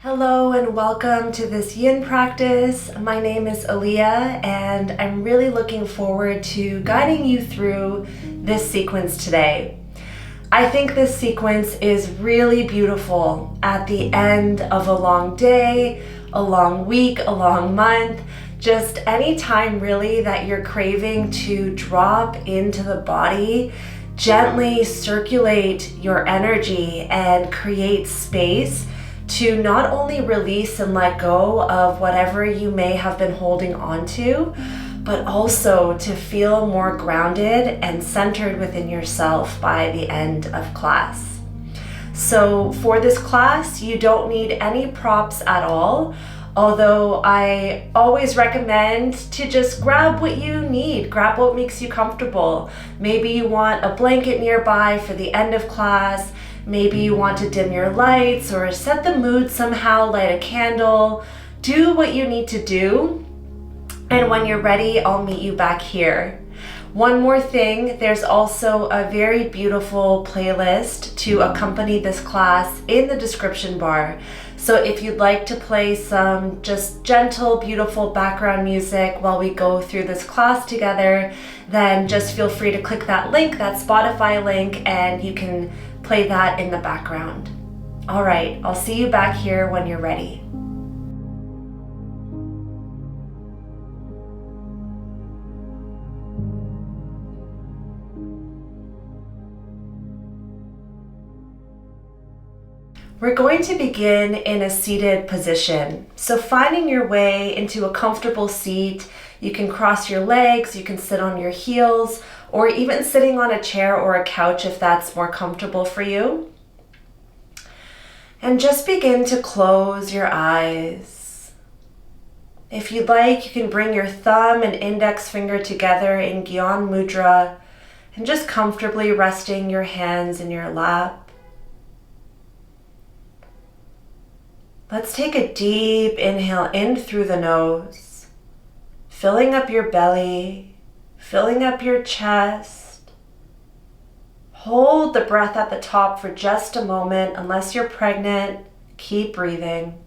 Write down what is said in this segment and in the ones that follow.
Hello and welcome to this yin practice. My name is Aaliyah and I'm really looking forward to guiding you through this sequence today. I think this sequence is really beautiful at the end of a long day, a long week, a long month, just any time really that you're craving to drop into the body, gently circulate your energy and create space to not only release and let go of whatever you may have been holding on to, but also to feel more grounded and centered within yourself by the end of class. So for this class, you don't need any props at all, although I always recommend to just grab what you need, grab what makes you comfortable. Maybe you want a blanket nearby for the end of class. Maybe you want to dim your lights or set the mood somehow, light a candle. Do what you need to do. And when you're ready, I'll meet you back here. One more thing, there's also a very beautiful playlist to accompany this class in the description bar. So if you'd like to play some just gentle, beautiful background music while we go through this class together, then just feel free to click that link, that Spotify link, and you can play that in the background. All right, I'll see you back here when you're ready. We're going to begin in a seated position. So finding your way into a comfortable seat, you can cross your legs, you can sit on your heels, or even sitting on a chair or a couch if that's more comfortable for you. And just begin to close your eyes. If you'd like, you can bring your thumb and index finger together in Gyan Mudra and just comfortably resting your hands in your lap. Let's take a deep inhale in through the nose, filling up your belly, filling up your chest. Hold the breath at the top for just a moment. Unless you're pregnant, keep breathing.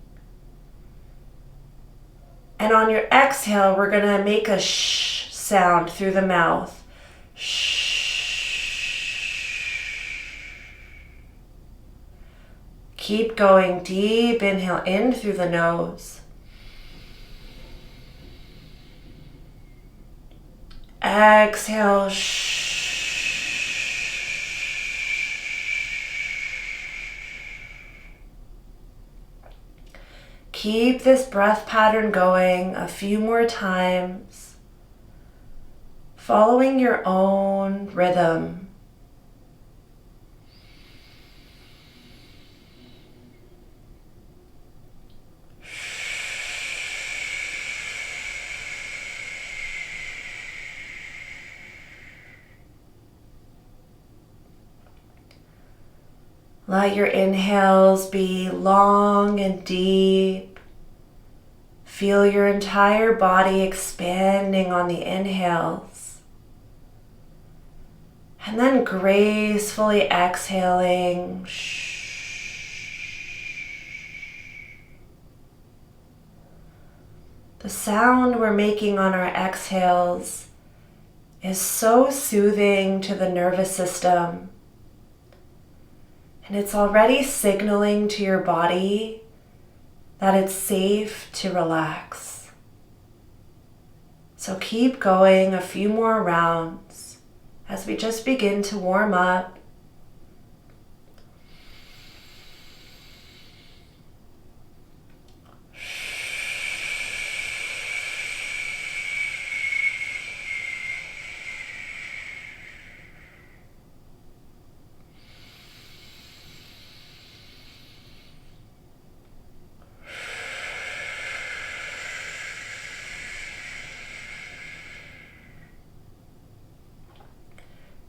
And on your exhale, we're going to make a shh sound through the mouth. Shh. Keep going. Deep inhale in through the nose. Exhale. Keep this breath pattern going a few more times, following your own rhythm. Let your inhales be long and deep. Feel your entire body expanding on the inhales. And then gracefully exhaling. The sound we're making on our exhales is so soothing to the nervous system. And it's already signaling to your body that it's safe to relax. So keep going a few more rounds as we just begin to warm up.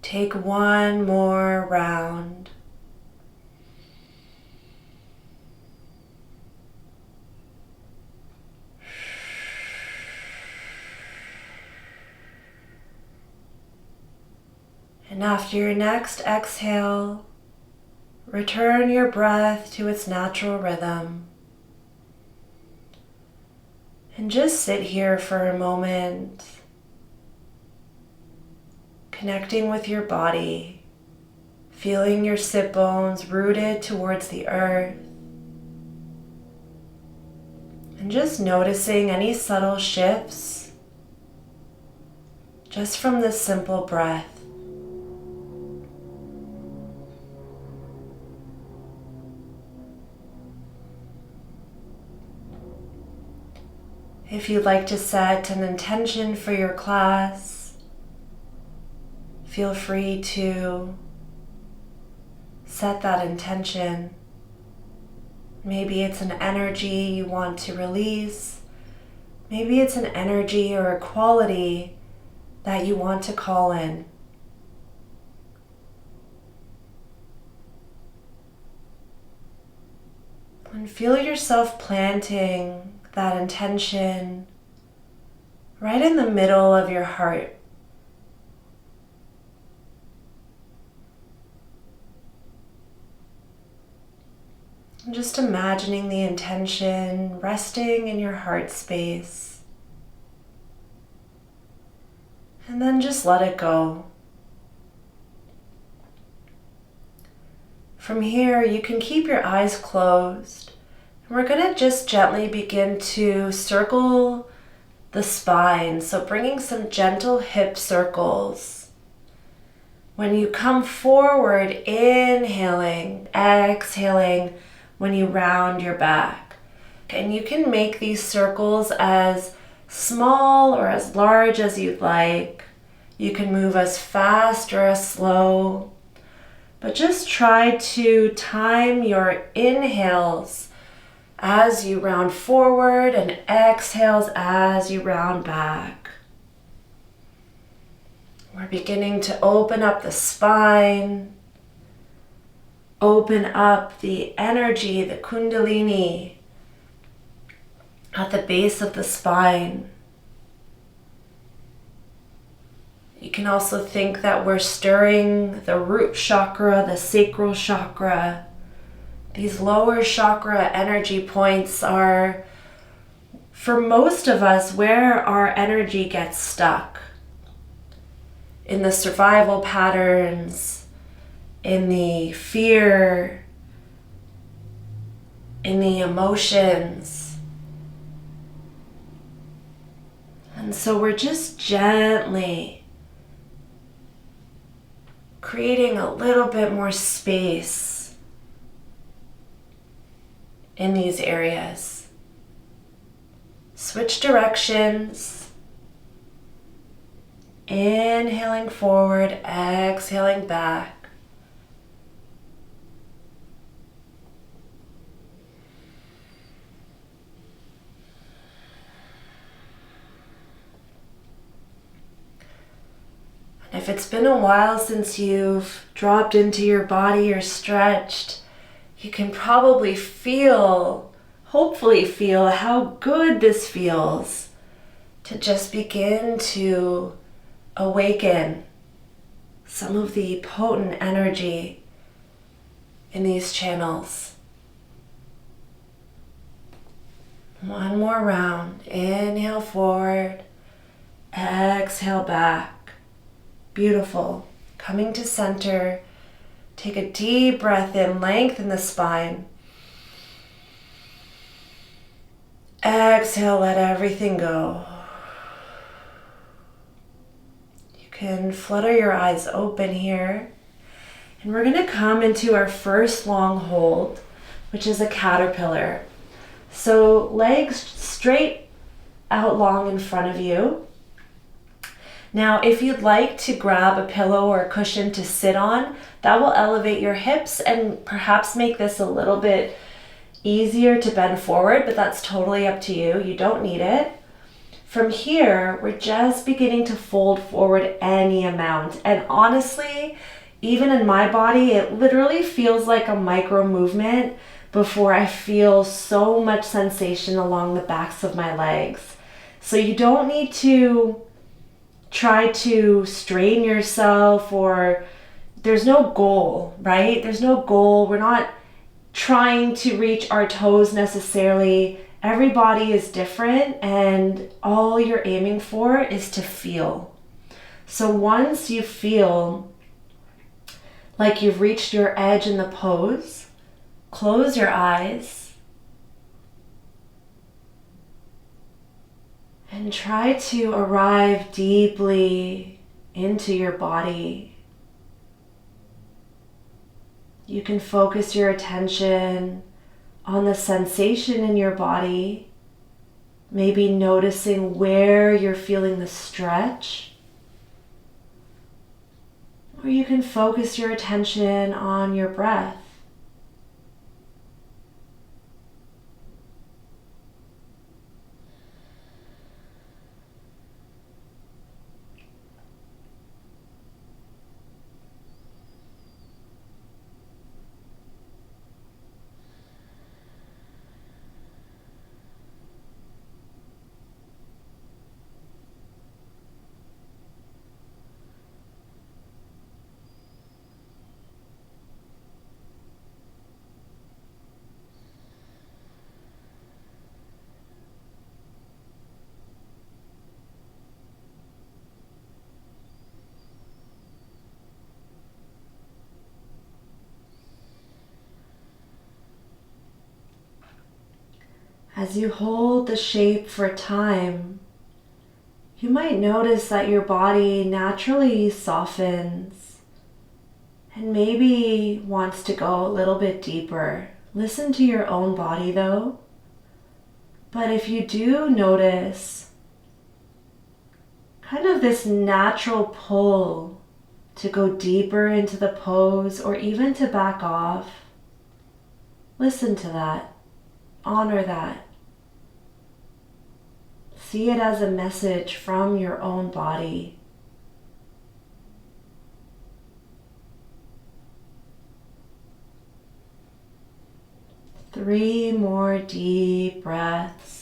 Take one more round. And after your next exhale, return your breath to its natural rhythm. And just sit here for a moment, connecting with your body, feeling your sit bones rooted towards the earth, and just noticing any subtle shifts just from this simple breath. If you'd like to set an intention for your class, feel free to set that intention. Maybe it's an energy you want to release. Maybe it's an energy or a quality that you want to call in. And feel yourself planting that intention right in the middle of your heart. And just imagining the intention resting in your heart space. And then just let it go. From here, you can keep your eyes closed. And we're going to just gently begin to circle the spine. So bringing some gentle hip circles. When you come forward, inhaling, exhaling when you round your back. And you can make these circles as small or as large as you'd like. You can move as fast or as slow. But just try to time your inhales as you round forward and exhales as you round back. We're beginning to open up the spine, open up the energy, the kundalini at the base of the spine. You can also think that we're stirring the root chakra, the sacral chakra. These lower chakra energy points are, for most of us, where our energy gets stuck. In the survival patterns, in the fear, in the emotions. And so we're just gently creating a little bit more space in these areas. Switch directions. Inhaling forward, exhaling back. And if it's been a while since you've dropped into your body or stretched, you can probably hopefully feel how good this feels to just begin to awaken some of the potent energy in these channels. One more round. Inhale forward, exhale back. Beautiful. Coming to center. Take a deep breath in, lengthen the spine. Exhale, let everything go. You can flutter your eyes open here. And we're going to come into our first long hold, which is a caterpillar. So legs straight out long in front of you. Now, if you'd like to grab a pillow or a cushion to sit on, that will elevate your hips and perhaps make this a little bit easier to bend forward, but that's totally up to you. You don't need it. From here, we're just beginning to fold forward any amount. And honestly, even in my body, it literally feels like a micro movement before I feel so much sensation along the backs of my legs. So you don't need to try to strain yourself, or there's no goal, right? There's no goal. We're not trying to reach our toes necessarily Every body is different, and all you're aiming for is to feel. So once you feel like you've reached your edge in the pose, close your eyes and try to arrive deeply into your body. You can focus your attention on the sensation in your body, maybe noticing where you're feeling the stretch. Or you can focus your attention on your breath. As you hold the shape for time, you might notice that your body naturally softens and maybe wants to go a little bit deeper. Listen to your own body though. But if you do notice kind of this natural pull to go deeper into the pose or even to back off, listen to that. Honor that. See it as a message from your own body. Three more deep breaths.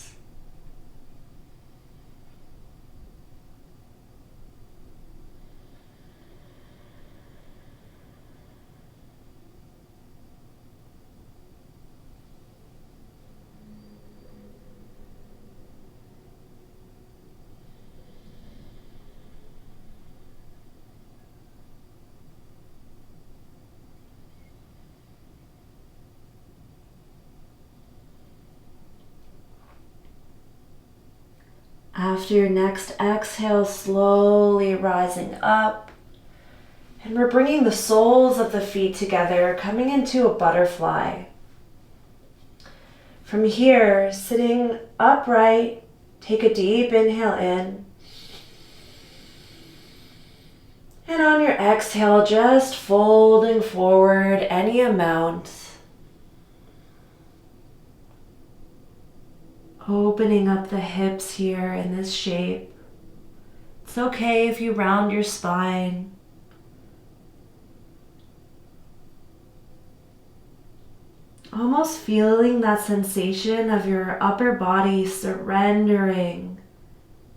After your next exhale, slowly rising up. And we're bringing the soles of the feet together, coming into a butterfly. From here, sitting upright, take a deep inhale in. And on your exhale, just folding forward any amount. Opening up the hips here in this shape. It's okay if you round your spine. Almost feeling that sensation of your upper body surrendering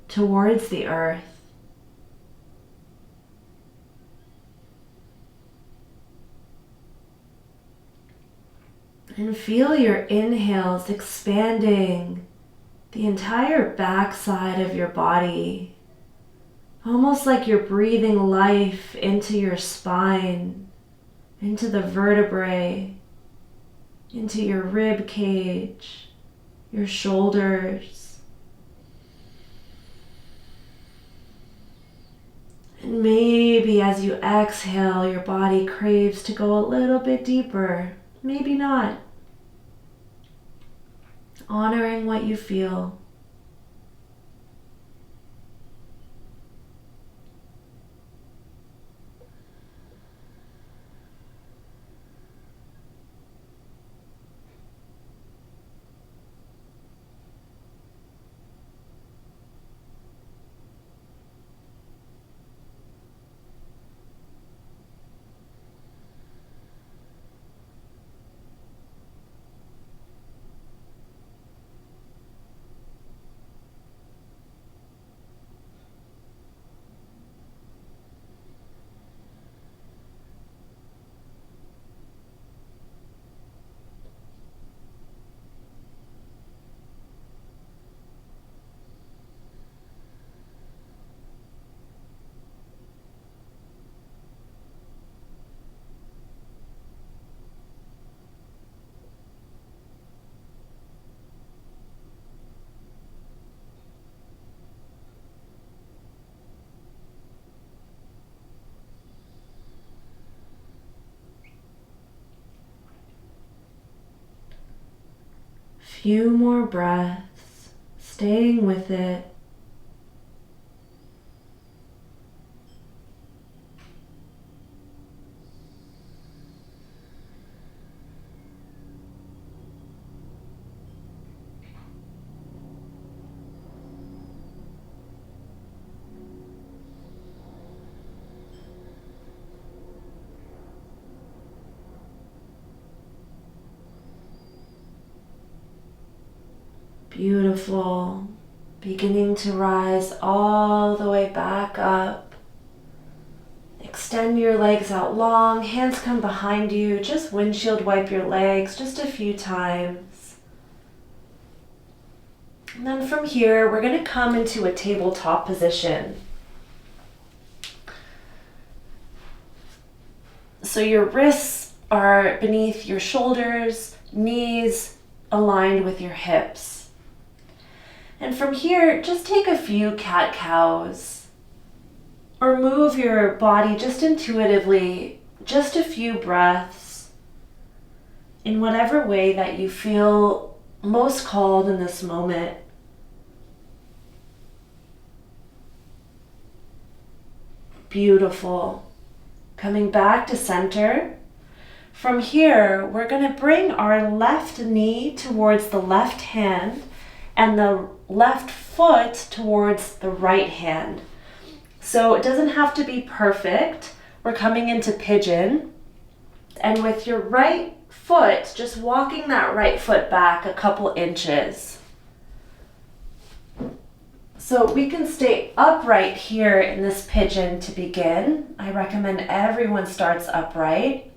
towards the earth. And feel your inhales expanding the entire backside of your body, almost like you're breathing life into your spine, into the vertebrae, into your rib cage, your shoulders. And maybe as you exhale, your body craves to go a little bit deeper, maybe not. Honoring what you feel. few more breaths, staying with it. Beautiful. Beginning to rise all the way back up. Extend your legs out long, hands come behind you. Just windshield wipe your legs just a few times. And then from here, we're going to come into a tabletop position. So your wrists are beneath your shoulders, knees aligned with your hips. And from here, just take a few cat-cows or move your body just intuitively, just a few breaths in whatever way that you feel most called in this moment. Beautiful. Coming back to center. From here, we're going to bring our left knee towards the left hand and the left foot towards the right hand. So it doesn't have to be perfect. We're coming into pigeon. And with your right foot, just walking that right foot back a couple inches. So we can stay upright here in this pigeon to begin. I recommend everyone starts upright.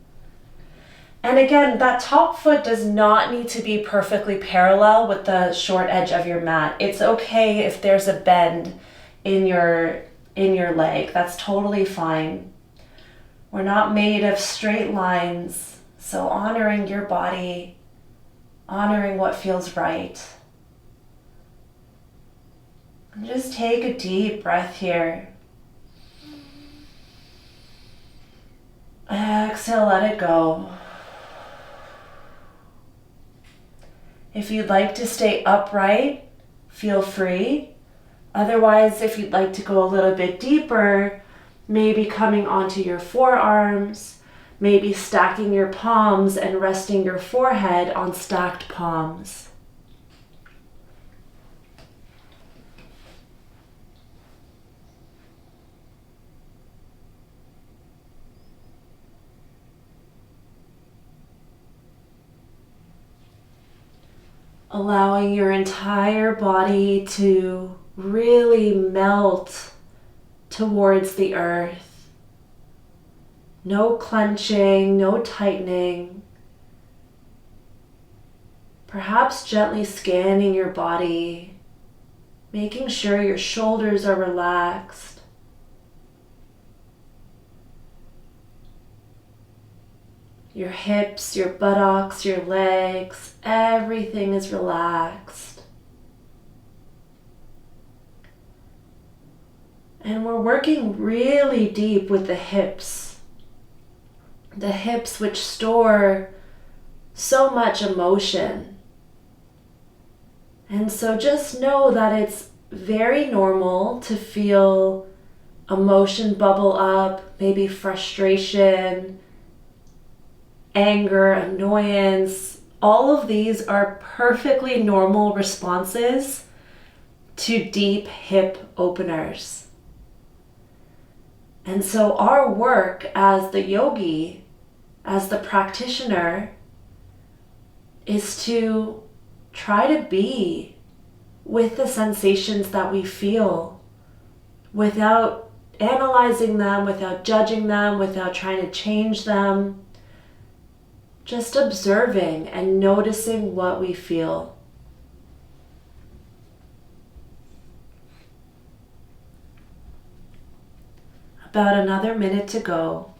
And again, that top foot does not need to be perfectly parallel with the short edge of your mat. It's okay if there's a bend in your leg. That's totally fine. We're not made of straight lines, so honoring your body, honoring what feels right. And just take a deep breath here. Exhale, let it go. If you'd like to stay upright, feel free. Otherwise, if you'd like to go a little bit deeper, maybe coming onto your forearms, maybe stacking your palms and resting your forehead on stacked palms. Allowing your entire body to really melt towards the earth. No clenching, no tightening. Perhaps gently scanning your body, making sure your shoulders are relaxed. Your hips, your buttocks, your legs, everything is relaxed. And we're working really deep with the hips. The hips which store so much emotion. And so just know that it's very normal to feel emotion bubble up, maybe frustration, anger, annoyance. All of these are perfectly normal responses to deep hip openers. And so our work as the yogi, as the practitioner, is to try to be with the sensations that we feel without analyzing them, without judging them, without trying to change them. Just observing and noticing what we feel. About another minute to go.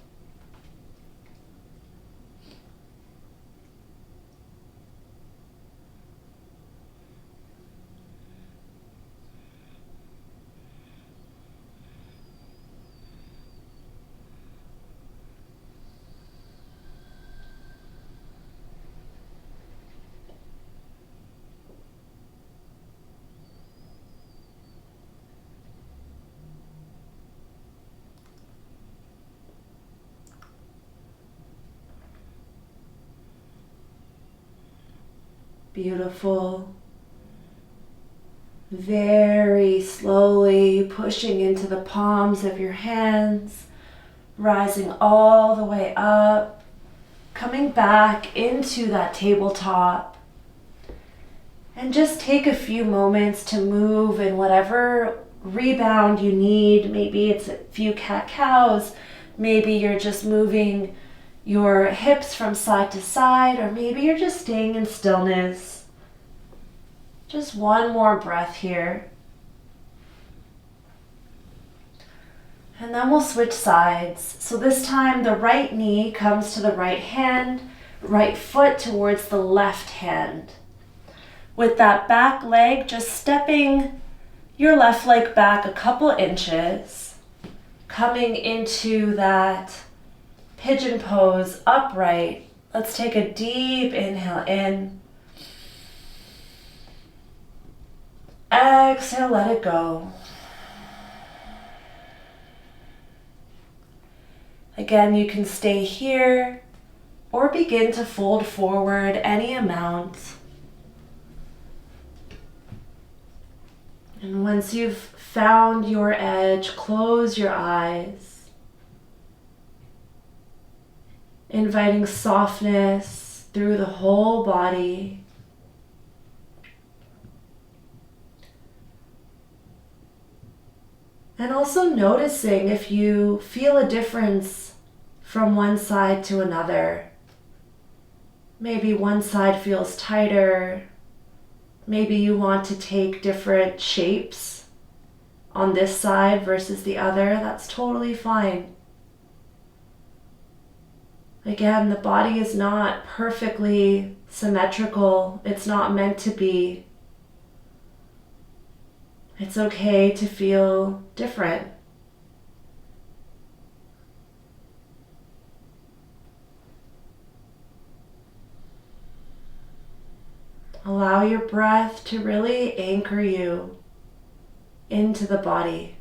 Beautiful. Very slowly pushing into the palms of your hands, rising all the way up, coming back into that tabletop. And just take a few moments to move in whatever rebound you need. Maybe it's a few cat-cows, maybe you're just moving your hips from side to side, or maybe you're just staying in stillness. Just one more breath here. And then we'll switch sides. So this time the right knee comes to the right hand, right foot towards the left hand. With that back leg, just stepping your left leg back a couple inches, coming into that pigeon pose upright. Let's take a deep inhale in. Exhale, let it go. Again, you can stay here or begin to fold forward any amount. And once you've found your edge, close your eyes, inviting softness through the whole body. And also noticing if you feel a difference from one side to another. Maybe one side feels tighter. Maybe you want to take different shapes on this side versus the other. That's totally fine. Again, the body is not perfectly symmetrical. It's not meant to be. It's okay to feel different. Allow your breath to really anchor you into the body.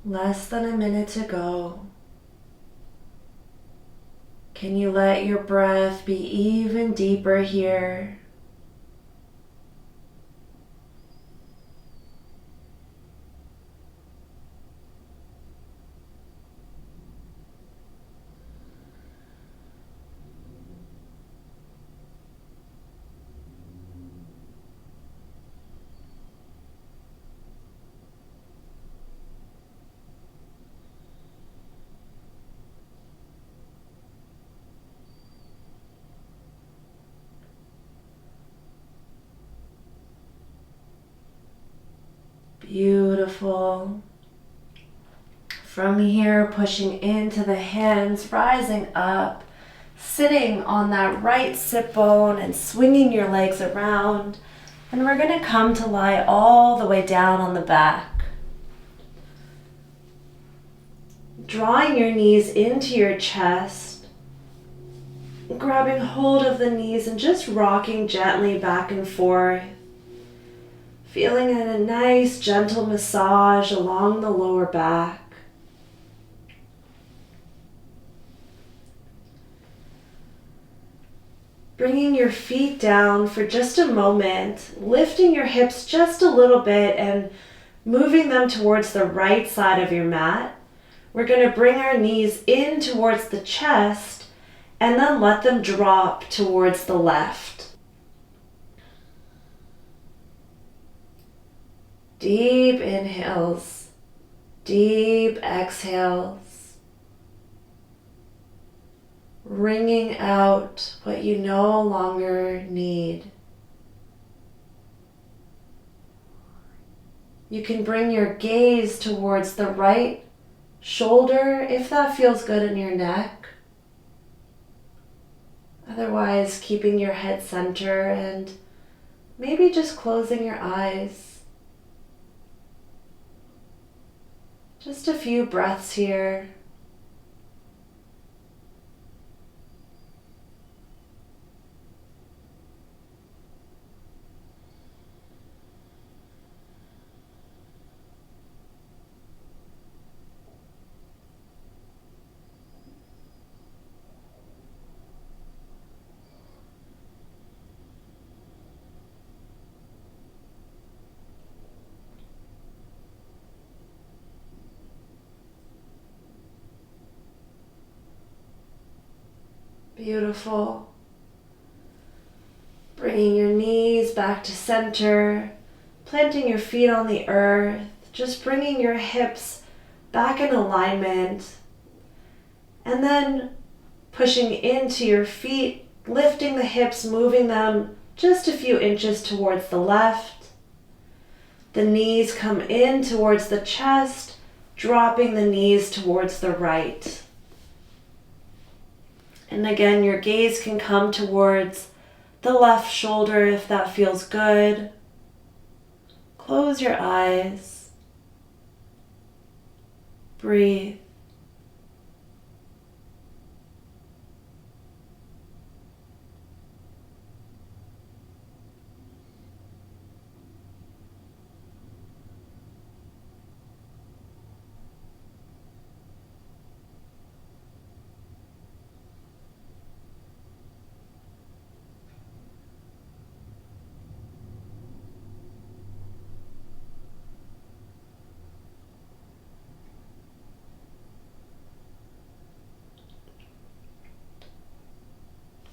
Less than a minute to go. Can you let your breath be even deeper here? Beautiful. From here, pushing into the hands, rising up, sitting on that right sit bone and swinging your legs around. And we're going to come to lie all the way down on the back. Drawing your knees into your chest, grabbing hold of the knees and just rocking gently back and forth. Feeling a nice gentle massage along the lower back. Bringing your feet down for just a moment, lifting your hips just a little bit and moving them towards the right side of your mat. We're going to bring our knees in towards the chest and then let them drop towards the left. Deep inhales, deep exhales. wringing out what you no longer need. You can bring your gaze towards the right shoulder if that feels good in your neck. Otherwise, keeping your head center and maybe just closing your eyes. Just a few breaths here. Beautiful. Bringing your knees back to center, planting your feet on the earth, just bringing your hips back in alignment, and then pushing into your feet, lifting the hips, moving them just a few inches towards the left. The knees come in towards the chest, dropping the knees towards the right. And again, your gaze can come towards the left shoulder if that feels good. Close your eyes. Breathe.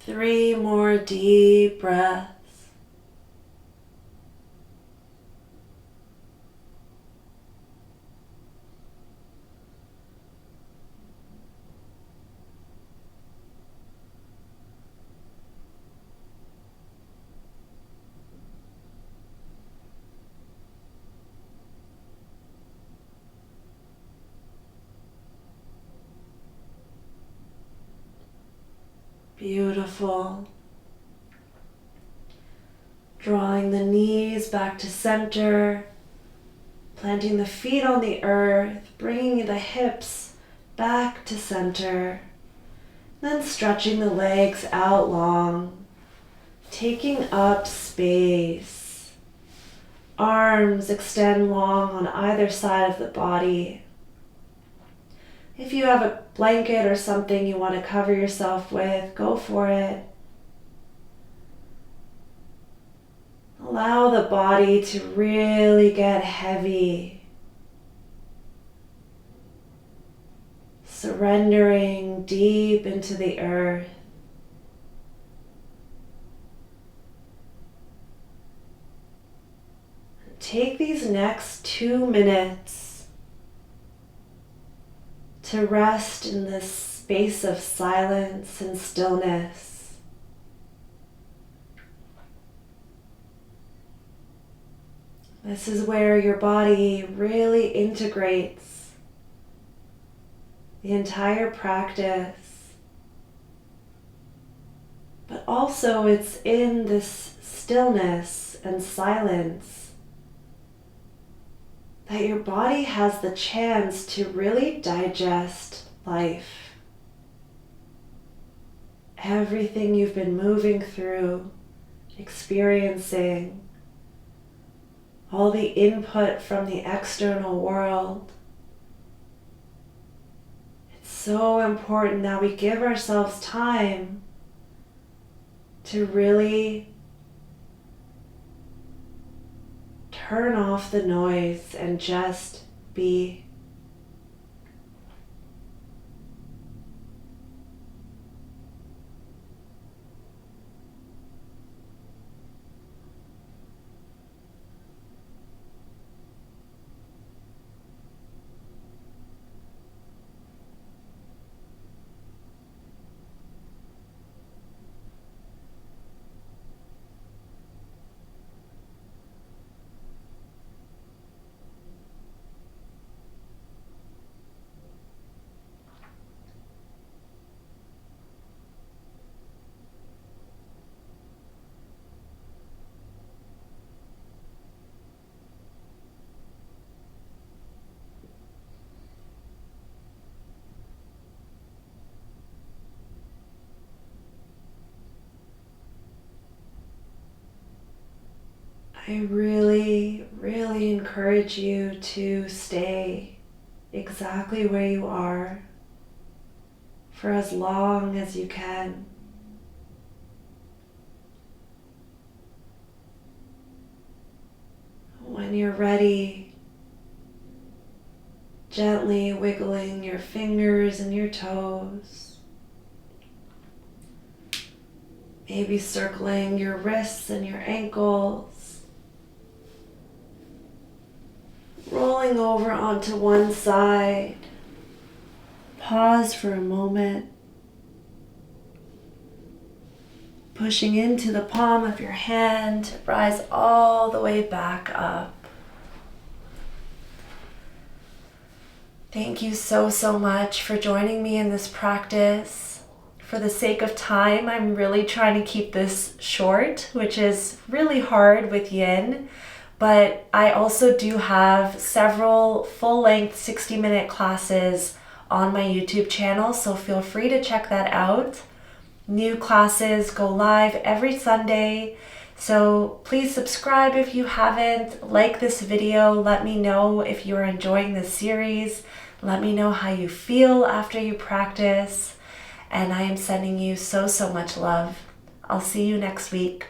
Three more deep breaths. Beautiful. Drawing the knees back to center, planting the feet on the earth, bringing the hips back to center, then stretching the legs out long, taking up space. Arms extend long on either side of the body. If you have a blanket or something you want to cover yourself with, go for it. Allow the body to really get heavy. Surrendering deep into the earth. Take these next 2 minutes to rest in this space of silence and stillness. This is where your body really integrates the entire practice. But also it's in this stillness and silence that your body has the chance to really digest life. Everything you've been moving through, experiencing, all the input from the external world. It's so important that we give ourselves time to really turn off the noise and just be. I really, really encourage you to stay exactly where you are for as long as you can. When you're ready, gently wiggling your fingers and your toes, maybe circling your wrists and your ankles, rolling over onto one side. Pause for a moment, pushing into the palm of your hand to rise all the way back up. Thank you so, so much for joining me in this practice. For the sake of time, I'm really trying to keep this short, which is really hard with yin, but I also do have several full-length 60-minute classes on my YouTube channel, so feel free to check that out. New classes go live every Sunday, so please subscribe if you haven't. Like this video. Let me know if you're enjoying this series. Let me know how you feel after you practice. And I am sending you so, so much love. I'll see you next week.